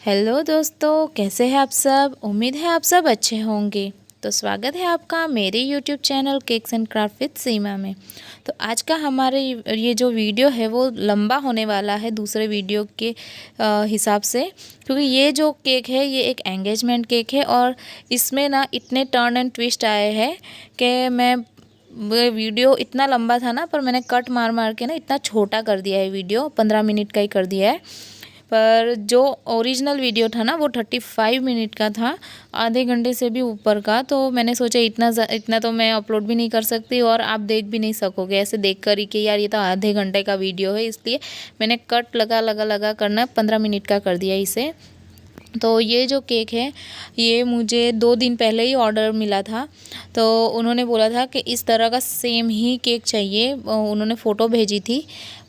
Hello दोस्तों, कैसे हैं आप सब। उम्मीद है आप सब अच्छे होंगे। तो स्वागत है आपका मेरे YouTube channel cakes and craft with Seema में। तो आज का हमारे ये जो वीडियो है वो लंबा होने वाला है दूसरे वीडियो के हिसाब से, क्योंकि ये जो केक है ये एक एंगेजमेंट केक है और इसमें ना इतने टर्न एंड ट्विस्ट आए हैं कि वो वीडियो इतना लंबा था ना, पर मैंने कट मार मार के ना इतना छोटा कर दिया है। वीडियो 15 मिनट का ही कर दिया है, पर जो ओरिजिनल वीडियो था ना वो 35 मिनट का था, आधे घंटे से भी ऊपर का। तो मैंने सोचा इतना तो मैं अपलोड भी नहीं कर सकती और आप देख भी नहीं सकोगे ऐसे देख कर ही कि यार ये तो आधे घंटे का वीडियो है, इसलिए मैंने कट लगा करना 15 मिनट का कर दिया इसे। तो ये जो केक है ये मुझे 2 दिन पहले ही ऑर्डर मिला था। तो उन्होंने बोला था कि इस तरह का सेम ही केक चाहिए, उन्होंने फ़ोटो भेजी थी।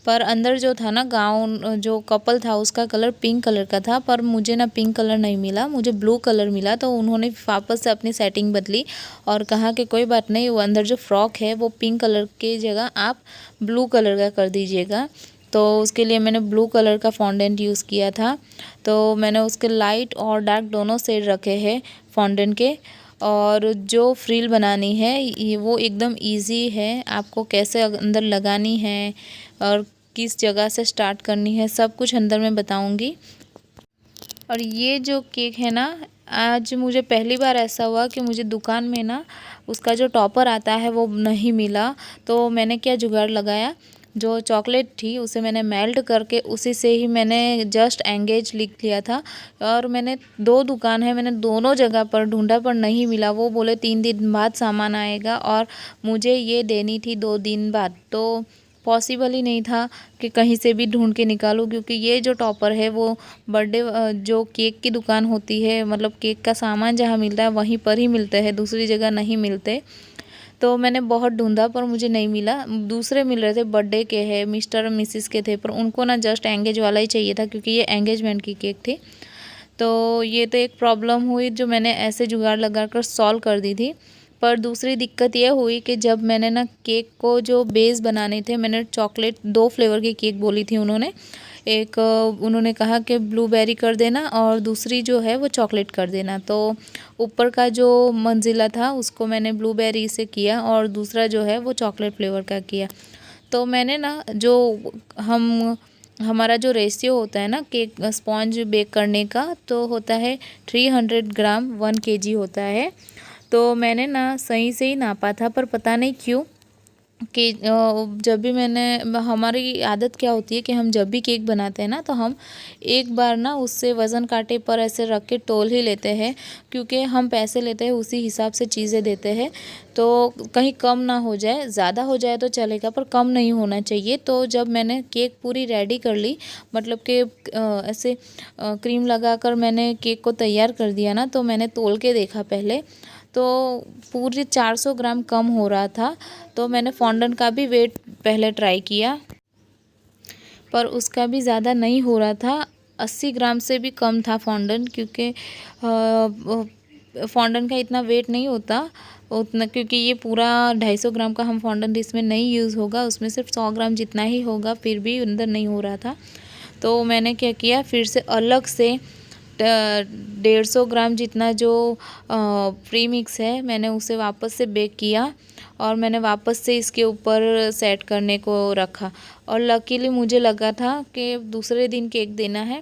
पर अंदर जो था ना गाउन, जो कपल था उसका कलर पिंक कलर का था, पर मुझे ना पिंक कलर नहीं मिला, मुझे ब्लू कलर मिला। तो उन्होंने वापस से अपनी सेटिंग बदली और कहा कि कोई बात नहीं, वो अंदर जो फ्रॉक है वो पिंक कलर की जगह आप ब्लू कलर का कर दीजिएगा। तो उसके लिए मैंने ब्लू कलर का फॉन्डेंट यूज़ किया था। तो मैंने उसके लाइट और डार्क दोनों शेड रखे हैं फॉन्डेंट के। और जो फ्रिल बनानी है ये वो एकदम इजी है, आपको कैसे अंदर लगानी है और किस जगह से स्टार्ट करनी है सब कुछ अंदर मैं बताऊंगी। और ये जो केक है ना, आज मुझे पहली बार ऐसा हुआ कि मुझे दुकान में ना उसका जो टॉपर आता है वो नहीं मिला। तो मैंने क्या जुगाड़ लगाया, जो चॉकलेट थी उसे मैंने मेल्ट करके उसी से ही मैंने जस्ट एंगेज लिख लिया था। और मैंने 2 दुकान है, मैंने दोनों जगह पर ढूंढा पर नहीं मिला। वो बोले 3 दिन बाद सामान आएगा और मुझे ये देनी थी 2 दिन बाद। तो पॉसिबल ही नहीं था कि कहीं से भी ढूंढ के निकालूं, क्योंकि ये जो टॉपर है वो बर्थडे जो केक की दुकान होती है, मतलब केक का सामान जहाँ मिलता है वहीं पर ही मिलते हैं, दूसरी जगह नहीं मिलते। तो मैंने बहुत ढूंढा पर मुझे नहीं मिला। दूसरे मिल रहे थे, बर्थडे के हैं, मिस्टर और मिसिस के थे, पर उनको ना जस्ट एंगेज वाला ही चाहिए था क्योंकि ये एंगेजमेंट की केक थी। तो ये तो एक प्रॉब्लम हुई जो मैंने ऐसे जुगाड़ लगा कर सॉल्व कर दी थी। पर दूसरी दिक्कत ये हुई कि जब मैंने ना केक को जो बेस बनाने थे, मैंने चॉकलेट 2 फ्लेवर की केक बोली थी उन्होंने। एक उन्होंने कहा कि ब्लूबेरी कर देना और दूसरी जो है वो चॉकलेट कर देना। तो ऊपर का जो मंजिला था उसको मैंने ब्लूबेरी से किया और दूसरा जो है वो चॉकलेट फ्लेवर का किया। तो मैंने ना जो हमारा जो रेशियो होता है ना केक स्पॉन्ज बेक करने का, तो होता है 300 ग्राम 1 kg होता है। तो मैंने ना सही से ही नापा था, पर पता नहीं क्यों कि जब भी हमारी आदत क्या होती है कि हम जब भी केक बनाते हैं ना तो हम एक बार ना उससे वज़न कांटे पर ऐसे रख के तौल ही लेते हैं, क्योंकि हम पैसे लेते हैं उसी हिसाब से चीज़ें देते हैं। तो कहीं कम ना हो जाए, ज़्यादा हो जाए तो चलेगा पर कम नहीं होना चाहिए। तो जब मैंने केक पूरी रेडी कर ली, मतलब कि ऐसे क्रीम लगाकर मैंने केक को तैयार कर दिया ना, तो मैंने तौल के देखा पहले, तो पूरी 400 ग्राम कम हो रहा था। तो मैंने फॉन्डेंट का भी वेट पहले ट्राई किया, पर उसका भी ज़्यादा नहीं हो रहा था, 80 ग्राम से भी कम था फॉन्डेंट, क्योंकि फॉन्डेंट का इतना वेट नहीं होता उतना, क्योंकि ये पूरा 250 ग्राम का हम फॉन्डेंट इसमें नहीं यूज़ होगा, उसमें सिर्फ 100 ग्राम जितना ही होगा, फिर भी अंदर नहीं हो रहा था। तो मैंने क्या किया, फिर से अलग से 150 ग्राम जितना जो प्री मिक्स है मैंने उसे वापस से बेक किया और मैंने वापस से इसके ऊपर सेट करने को रखा। और लकीली मुझे लगा था कि दूसरे दिन केक देना है,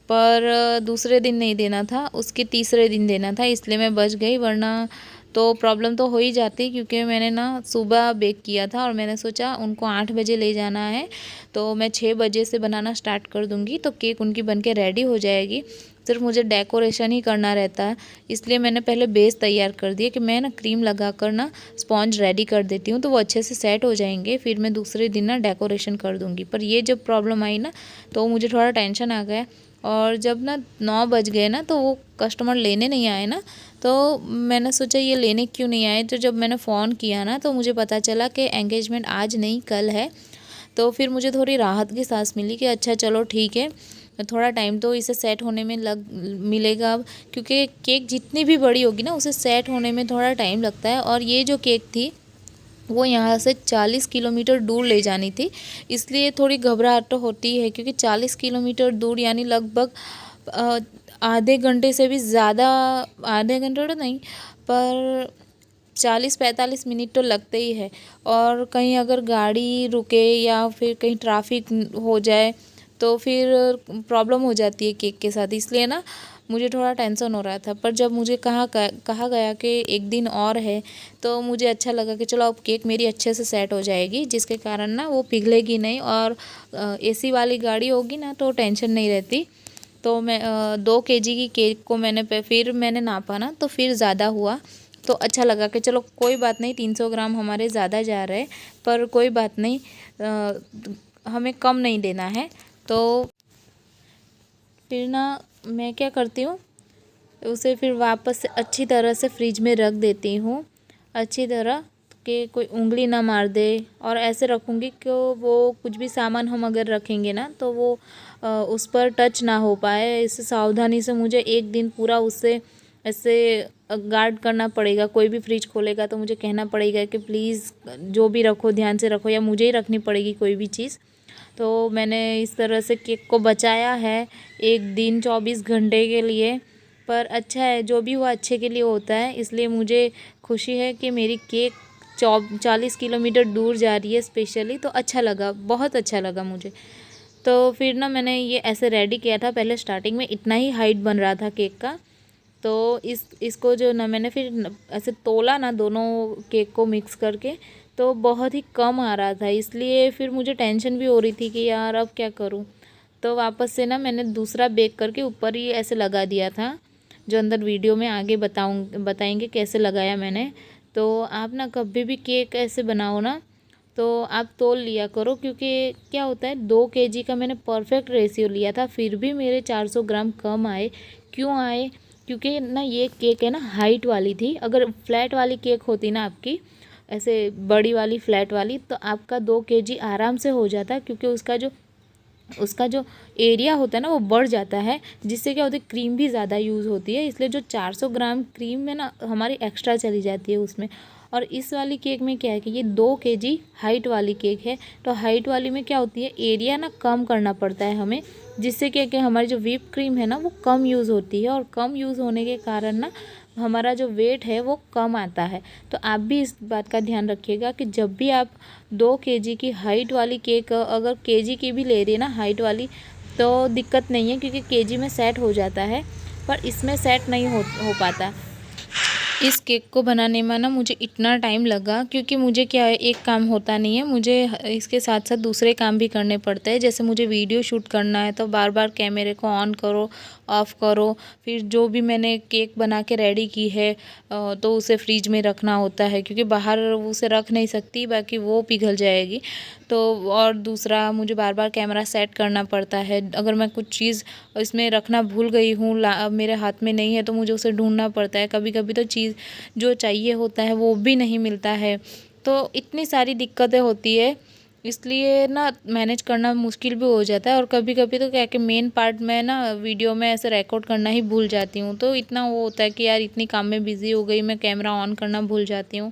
पर दूसरे दिन नहीं देना था, उसके तीसरे दिन देना था, इसलिए मैं बच गई, वरना तो प्रॉब्लम तो हो ही जाती, क्योंकि मैंने ना सुबह बेक किया था और मैंने सोचा उनको 8 बजे ले जाना है, तो मैं 6 बजे से बनाना स्टार्ट कर दूँगी तो केक उनकी बन के रेडी हो जाएगी। सिर्फ मुझे डेकोरेशन ही करना रहता है, इसलिए मैंने पहले बेस तैयार कर दिया कि मैं ना क्रीम लगा कर ना स्पॉन्ज रेडी कर देती हूँ, तो वो अच्छे से सेट हो जाएंगे, फिर मैं दूसरे दिन ना डेकोरेशन कर दूँगी। पर ये जब प्रॉब्लम आई ना तो मुझे थोड़ा टेंशन आ गया। और जब ना 9 बज गए ना तो वो कस्टमर लेने नहीं आए ना, तो मैंने सोचा ये लेने क्यों नहीं आए। तो जब मैंने फ़ोन किया ना तो मुझे पता चला कि एंगेजमेंट आज नहीं कल है। तो फिर मुझे थोड़ी राहत की सांस मिली कि अच्छा चलो ठीक है, थोड़ा टाइम तो इसे सेट होने में मिलेगा अब, क्योंकि केक जितनी भी बड़ी होगी ना उसे सेट होने में थोड़ा टाइम लगता है। और ये जो केक थी वो यहाँ से 40 किलोमीटर दूर ले जानी थी, इसलिए थोड़ी घबराहट तो होती है, क्योंकि 40 किलोमीटर दूर यानी लगभग आधे घंटे से भी ज़्यादा, आधे घंटे तो नहीं पर 40-45 मिनट तो लगते ही है। और कहीं अगर गाड़ी रुके या फिर कहीं ट्रैफिक हो जाए तो फिर प्रॉब्लम हो जाती है केक के साथ, इसलिए ना मुझे थोड़ा टेंशन हो रहा था। पर जब मुझे कहा गया कि एक दिन और है तो मुझे अच्छा लगा कि चलो अब केक मेरी अच्छे से सेट हो जाएगी, जिसके कारण ना वो पिघलेगी नहीं और एसी वाली गाड़ी होगी ना तो टेंशन नहीं रहती। तो मैं 2 केजी की केक को फिर मैंने नापा ना तो फिर ज़्यादा हुआ, तो अच्छा लगा कि चलो कोई बात नहीं, 300 ग्राम हमारे ज़्यादा जा रहे हैं पर कोई बात नहीं, हमें कम नहीं देना है। तो फिर ना मैं क्या करती हूँ, उसे फिर वापस से अच्छी तरह से फ्रिज में रख देती हूँ, अच्छी तरह कि कोई उंगली ना मार दे। और ऐसे रखूँगी कि वो कुछ भी सामान हम अगर रखेंगे ना तो वो उस पर टच ना हो पाए। इसे सावधानी से मुझे एक दिन पूरा उससे ऐसे गार्ड करना पड़ेगा। कोई भी फ्रिज खोलेगा तो मुझे कहना पड़ेगा कि प्लीज़ जो भी रखो ध्यान से रखो, या मुझे ही रखनी पड़ेगी कोई भी चीज़। तो मैंने इस तरह से केक को बचाया है एक दिन 24 घंटे के लिए। पर अच्छा है, जो भी हुआ अच्छे के लिए होता है, इसलिए मुझे खुशी है कि मेरी केक 40 किलोमीटर दूर जा रही है स्पेशली। तो अच्छा लगा, बहुत अच्छा लगा मुझे। तो फिर ना मैंने ये ऐसे रेडी किया था। पहले स्टार्टिंग में इतना ही हाइट बन रहा था केक का, तो इसको जो ना मैंने फिर ऐसे तोला ना दोनों केक को मिक्स करके, तो बहुत ही कम आ रहा था। इसलिए फिर मुझे टेंशन भी हो रही थी कि यार अब क्या करूं। तो वापस से ना मैंने दूसरा बेक करके ऊपर ही ऐसे लगा दिया था, जो अंदर वीडियो में आगे बताएंगे कैसे लगाया मैंने। तो आप ना कभी भी केक ऐसे बनाओ ना तो आप तोल लिया करो, क्योंकि क्या होता है 2 केजी का मैंने परफेक्ट रेशियो लिया था, फिर भी मेरे 400 ग्राम कम आए। क्यों आए? क्योंकि ना ये केक है ना हाइट वाली थी। अगर फ्लैट वाली केक होती ना आपकी, ऐसे बड़ी वाली फ्लैट वाली, तो आपका 2 केजी आराम से हो जाता, क्योंकि उसका जो एरिया होता है ना वो बढ़ जाता है, जिससे क्या होता है क्रीम भी ज़्यादा यूज़ होती है। इसलिए जो 400 ग्राम क्रीम में ना हमारी एक्स्ट्रा चली जाती है उसमें। और इस वाली केक में क्या है कि ये 2 केजी हाइट वाली केक है, तो हाइट वाली में क्या होती है एरिया ना कम करना पड़ता है हमें, जिससे क्या कि हमारी जो व्हिप क्रीम है ना वो कम यूज़ होती है। और कम यूज़ होने के कारण ना हमारा जो वेट है वो कम आता है। तो आप भी इस बात का ध्यान रखिएगा कि जब भी आप 2 केजी की हाइट वाली केक, अगर केजी की भी ले रही है ना हाइट वाली, तो दिक्कत नहीं है, क्योंकि केजी में सेट हो जाता है, पर इसमें सेट नहीं हो पाता। इस केक को बनाने में ना मुझे इतना टाइम लगा, क्योंकि मुझे क्या है एक काम होता नहीं है, मुझे इसके साथ साथ दूसरे काम भी करने पड़ते हैं। जैसे मुझे वीडियो शूट करना है तो बार बार कैमरे को ऑन करो, ऑफ़ करो। फिर जो भी मैंने केक बना के रेडी की है तो उसे फ्रिज में रखना होता है, क्योंकि बाहर उसे रख नहीं सकती, बाकी वो पिघल जाएगी। तो और दूसरा मुझे बार बार कैमरा सेट करना पड़ता है। अगर मैं कुछ चीज़ इसमें रखना भूल गई हूँ, मेरे हाथ में नहीं है, तो मुझे उसे ढूंढना पड़ता है। कभी कभी तो चीज़ जो चाहिए होता है वो भी नहीं मिलता है। तो इतनी सारी दिक्कतें होती है, इसलिए ना मैनेज करना मुश्किल भी हो जाता है। और कभी कभी तो क्या कि मेन पार्ट में ना वीडियो में ऐसे रिकॉर्ड करना ही भूल जाती हूँ, तो इतना वो होता है कि यार इतनी काम में बिज़ी हो गई, मैं कैमरा ऑन करना भूल जाती हूँ।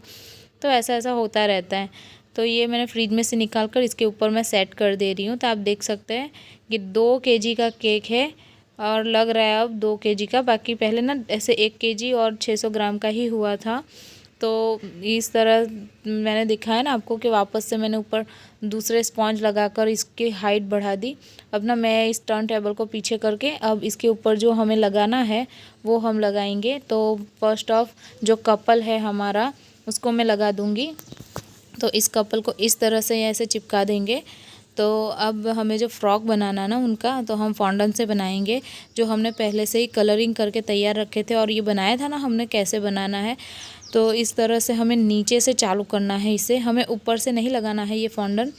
तो ऐसा ऐसा होता रहता है। तो ये मैंने फ्रिज में से निकाल कर इसके ऊपर मैं सेट कर दे रही हूँ। तो आप देख सकते हैं कि 2 केजी का केक है और लग रहा है अब 2 केजी का। बाकी पहले ना ऐसे 1 केजी और 600 ग्राम का ही हुआ था। तो इस तरह मैंने दिखाया ना आपको कि वापस से मैंने ऊपर दूसरे स्पॉन्ज लगाकर इसकी हाइट बढ़ा दी। अब ना मैं इस टर्न टेबल को पीछे करके अब इसके ऊपर जो हमें लगाना है वो हम लगाएंगे। तो फर्स्ट ऑफ जो कपल है हमारा उसको मैं लगा दूँगी। तो इस कपल को इस तरह से ऐसे चिपका देंगे। तो अब हमें जो फ्रॉक बनाना ना उनका, तो हम फॉन्डेंट से बनाएंगे, जो हमने पहले से ही कलरिंग करके तैयार रखे थे। और ये बनाया था ना हमने कैसे बनाना है। तो इस तरह से हमें नीचे से चालू करना है इसे, हमें ऊपर से नहीं लगाना है ये फॉन्डेंट,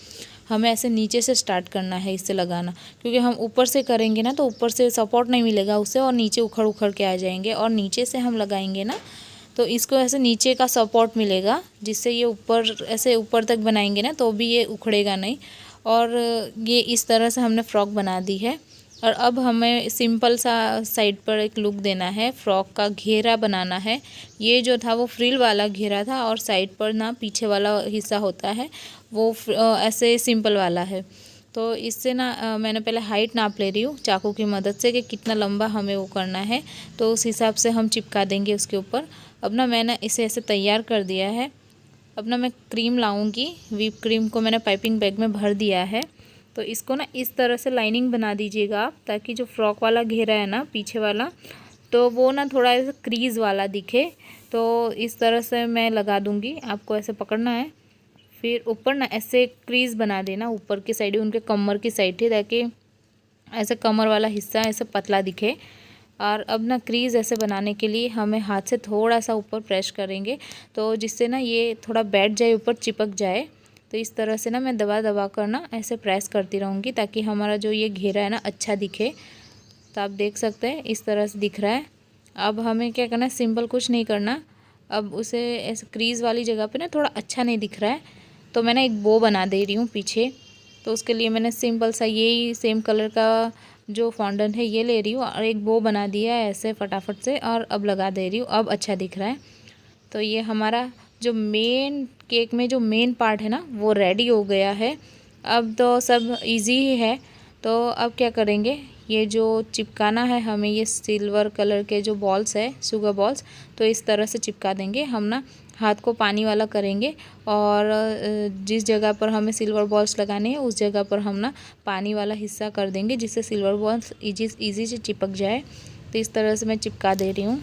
हमें ऐसे नीचे से स्टार्ट करना है इससे लगाना। क्योंकि हम ऊपर से करेंगे ना तो ऊपर से सपोर्ट नहीं मिलेगा उससे, और नीचे उखड़ उखड़ के आ जाएंगे। और नीचे से हम लगाएंगे ना तो इसको ऐसे नीचे का सपोर्ट मिलेगा, जिससे ये ऊपर ऐसे ऊपर तक बनाएंगे ना तो भी ये उखड़ेगा नहीं। और ये इस तरह से हमने फ़्रॉक बना दी है। और अब हमें सिंपल सा साइड पर एक लुक देना है, फ्रॉक का घेरा बनाना है। ये जो था वो फ्रिल वाला घेरा था, और साइड पर ना पीछे वाला हिस्सा होता है वो ऐसे सिंपल वाला है। तो इससे ना मैंने पहले हाइट नाप ले रही हूँ चाकू की मदद से कि कितना लंबा हमें वो करना है, तो उस हिसाब से हम चिपका देंगे उसके ऊपर। अब ना मैंने इसे ऐसे तैयार कर दिया है। अब ना मैं क्रीम लाऊंगी, व्हिप क्रीम को मैंने पाइपिंग बैग में भर दिया है। तो इसको ना इस तरह से लाइनिंग बना दीजिएगा आप, ताकि जो फ्रॉक वाला घेरा है ना पीछे वाला, तो वो ना थोड़ा ऐसा क्रीज़ वाला दिखे। तो इस तरह से मैं लगा दूंगी, आपको ऐसे पकड़ना है, फिर ऊपर ना ऐसे क्रीज़ बना देना ऊपर की साइड, उनके कमर की साइड थी, ताकि ऐसे कमर वाला हिस्सा ऐसे पतला दिखे। और अब ना क्रीज़ ऐसे बनाने के लिए हमें हाथ से थोड़ा सा ऊपर प्रेस करेंगे, तो जिससे ना ये थोड़ा बैठ जाए, ऊपर चिपक जाए। तो इस तरह से ना मैं दबा दबा कर ना ऐसे प्रेस करती रहूँगी, ताकि हमारा जो ये घेरा है ना अच्छा दिखे। तो आप देख सकते हैं इस तरह से दिख रहा है। अब हमें क्या करना है, सिंपल कुछ नहीं करना। अब उसे ऐसे क्रीज़ वाली जगह पे ना थोड़ा अच्छा नहीं दिख रहा है, तो मैंने एक बो बना दे रही हूँ पीछे। तो उसके लिए मैंने सिंपल सा यही सेम कलर का जो फॉन्डेंट है ये ले रही हूँ और एक बो बना दिया है ऐसे फटाफट से, और अब लगा दे रही हूँ। अब अच्छा दिख रहा है। तो ये हमारा जो मेन केक में जो मेन पार्ट है ना वो रेडी हो गया है। अब तो सब इजी ही है। तो अब क्या करेंगे, ये जो चिपकाना है हमें, ये सिल्वर कलर के जो बॉल्स है, शुगर बॉल्स, तो इस तरह से चिपका देंगे हम ना। हाथ को पानी वाला करेंगे और जिस जगह पर हमें सिल्वर बॉल्स लगाने हैं उस जगह पर हम ना पानी वाला हिस्सा कर देंगे, जिससे सिल्वर बॉल्स इजी से चिपक जाए। तो इस तरह से मैं चिपका दे रही हूँ।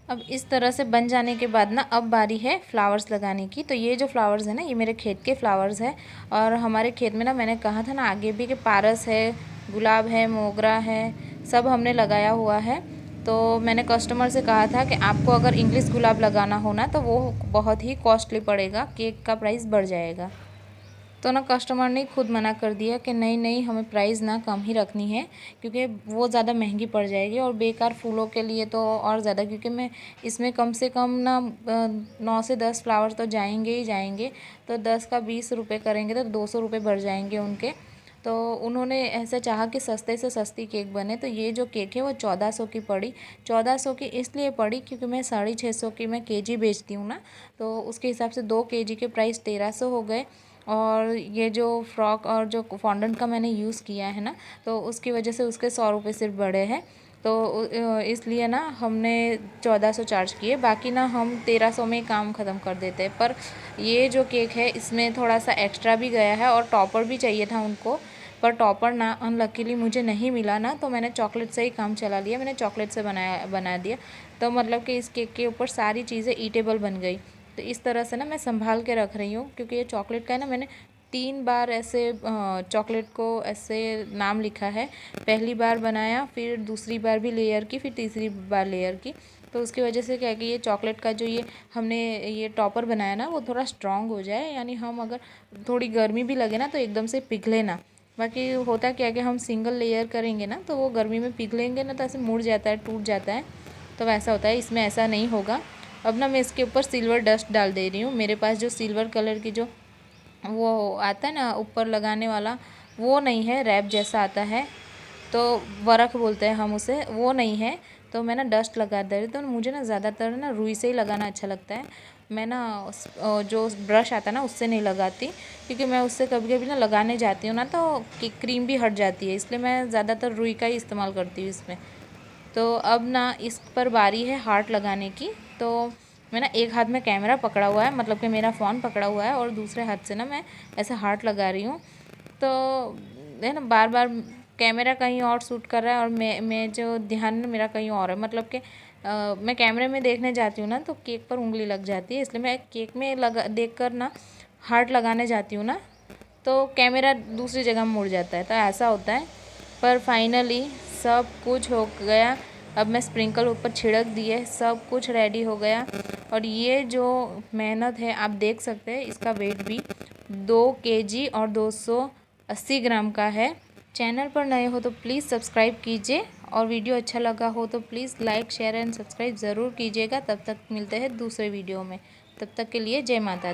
अब इस तरह से बन जाने के बाद ना अब बारी है फ्लावर्स लगाने की। तो ये जो फ्लावर्स है ना, ये मेरे खेत के फ्लावर्स है। और हमारे खेत में ना मैंने कहा था ना आगे भी कि पारस है, गुलाब है, मोगरा है, सब हमने लगाया हुआ है। तो मैंने कस्टमर से कहा था कि आपको अगर इंग्लिश गुलाब लगाना हो ना तो वो बहुत ही कॉस्टली पड़ेगा, केक का प्राइस बढ़ जाएगा। तो ना कस्टमर ने खुद मना कर दिया कि नहीं नहीं, हमें प्राइस ना कम ही रखनी है, क्योंकि वो ज़्यादा महंगी पड़ जाएगी। और बेकार फूलों के लिए तो और ज़्यादा, क्योंकि मैं इसमें कम से कम ना 9 से 10 फ्लावर तो जाएंगे ही जाएंगे। तो 10 का 20 रुपये करेंगे तो 200 रुपये बढ़ जाएंगे उनके। तो उन्होंने ऐसा चाहा कि सस्ते से सस्ती केक बने। तो ये जो केक है वो 1400 की पड़ी। 1400 की इसलिए पड़ी क्योंकि मैं 650 की मैं केजी बेचती हूँ ना, तो उसके हिसाब से 2 केजी के प्राइस 1300 हो गए। और ये जो फ्रॉक और जो फॉन्डेंट का मैंने यूज़ किया है ना, तो उसकी वजह से उसके 100 रुपये सिर्फ बढ़े हैं। तो इसलिए ना हमने 1400 चार्ज किए, बाकी ना हम 1300 में काम ख़त्म कर देते हैं। पर ये जो केक है इसमें थोड़ा सा एक्स्ट्रा भी गया है, और टॉपर भी चाहिए था उनको, पर टॉपर ना अनलकीली मुझे नहीं मिला ना, तो मैंने चॉकलेट से ही काम चला लिया। मैंने चॉकलेट से बना दिया। तो मतलब कि इस केक के ऊपर सारी चीज़ें ईटेबल बन गई। तो इस तरह से ना मैं संभाल के रख रही हूँ, क्योंकि ये चॉकलेट का है ना, मैंने 3 बार ऐसे चॉकलेट को ऐसे नाम लिखा है। पहली बार बनाया, फिर दूसरी बार भी लेयर की, फिर तीसरी बार लेयर की। तो उसकी वजह से क्या है कि ये चॉकलेट का जो ये हमने ये टॉपर बनाया ना वो थोड़ा स्ट्रॉन्ग हो जाए, यानी हम अगर थोड़ी गर्मी भी लगे ना तो एकदम से पिघले ना। बाकी होता क्या है कि हम सिंगल लेयर करेंगे ना तो वो गर्मी में पिघलेंगे ना तो ऐसे मुड़ जाता है, टूट जाता है। तो वैसा होता है, इसमें ऐसा नहीं होगा। अब ना मैं इसके ऊपर सिल्वर डस्ट डाल दे रही हूँ। मेरे पास जो सिल्वर कलर की जो वो आता है ना ऊपर लगाने वाला, वो नहीं है, रैप जैसा आता है, तो वरख बोलते हैं हम उसे, वो नहीं है। तो मैं ना डस्ट लगा दे रही। तो मुझे ना ज़्यादातर ना रुई से ही लगाना अच्छा लगता है। मैं ना जो ब्रश आता है ना उससे नहीं लगाती, क्योंकि मैं उससे कभी कभी ना लगाने जाती हूँ ना तो क्रीम भी हट जाती है, इसलिए मैं ज़्यादातर रुई का ही इस्तेमाल करती हूँ इसमें। तो अब ना इस पर बारी है हार्ट लगाने की। तो मैं ना एक हाथ में कैमरा पकड़ा हुआ है, मतलब कि मेरा फ़ोन पकड़ा हुआ है, और दूसरे हाथ से ना मैं ऐसे हार्ट लगा रही हूँ। तो है ना, बार बार कैमरा कहीं और शूट कर रहा है और मैं जो ध्यान मेरा कहीं और है, मतलब कि मैं कैमरे में देखने जाती हूँ ना तो केक पर उंगली लग जाती है, इसलिए मैं केक में लगा देख कर ना हार्ट लगाने जाती हूँ ना तो कैमरा दूसरी जगह मुड़ जाता है। तो ऐसा होता है। पर फाइनली सब कुछ हो गया। अब मैं स्प्रिंकल ऊपर छिड़क दिए, सब कुछ रेडी हो गया। और ये जो मेहनत है आप देख सकते हैं, इसका वेट भी 2 केजी और 280 ग्राम का है। चैनल पर नए हो तो प्लीज़ सब्सक्राइब कीजिए, और वीडियो अच्छा लगा हो तो please like share and subscribe ज़रूर कीजिएगा। तब तक मिलते हैं दूसरे वीडियो में। तब तक के लिए जय माता दी।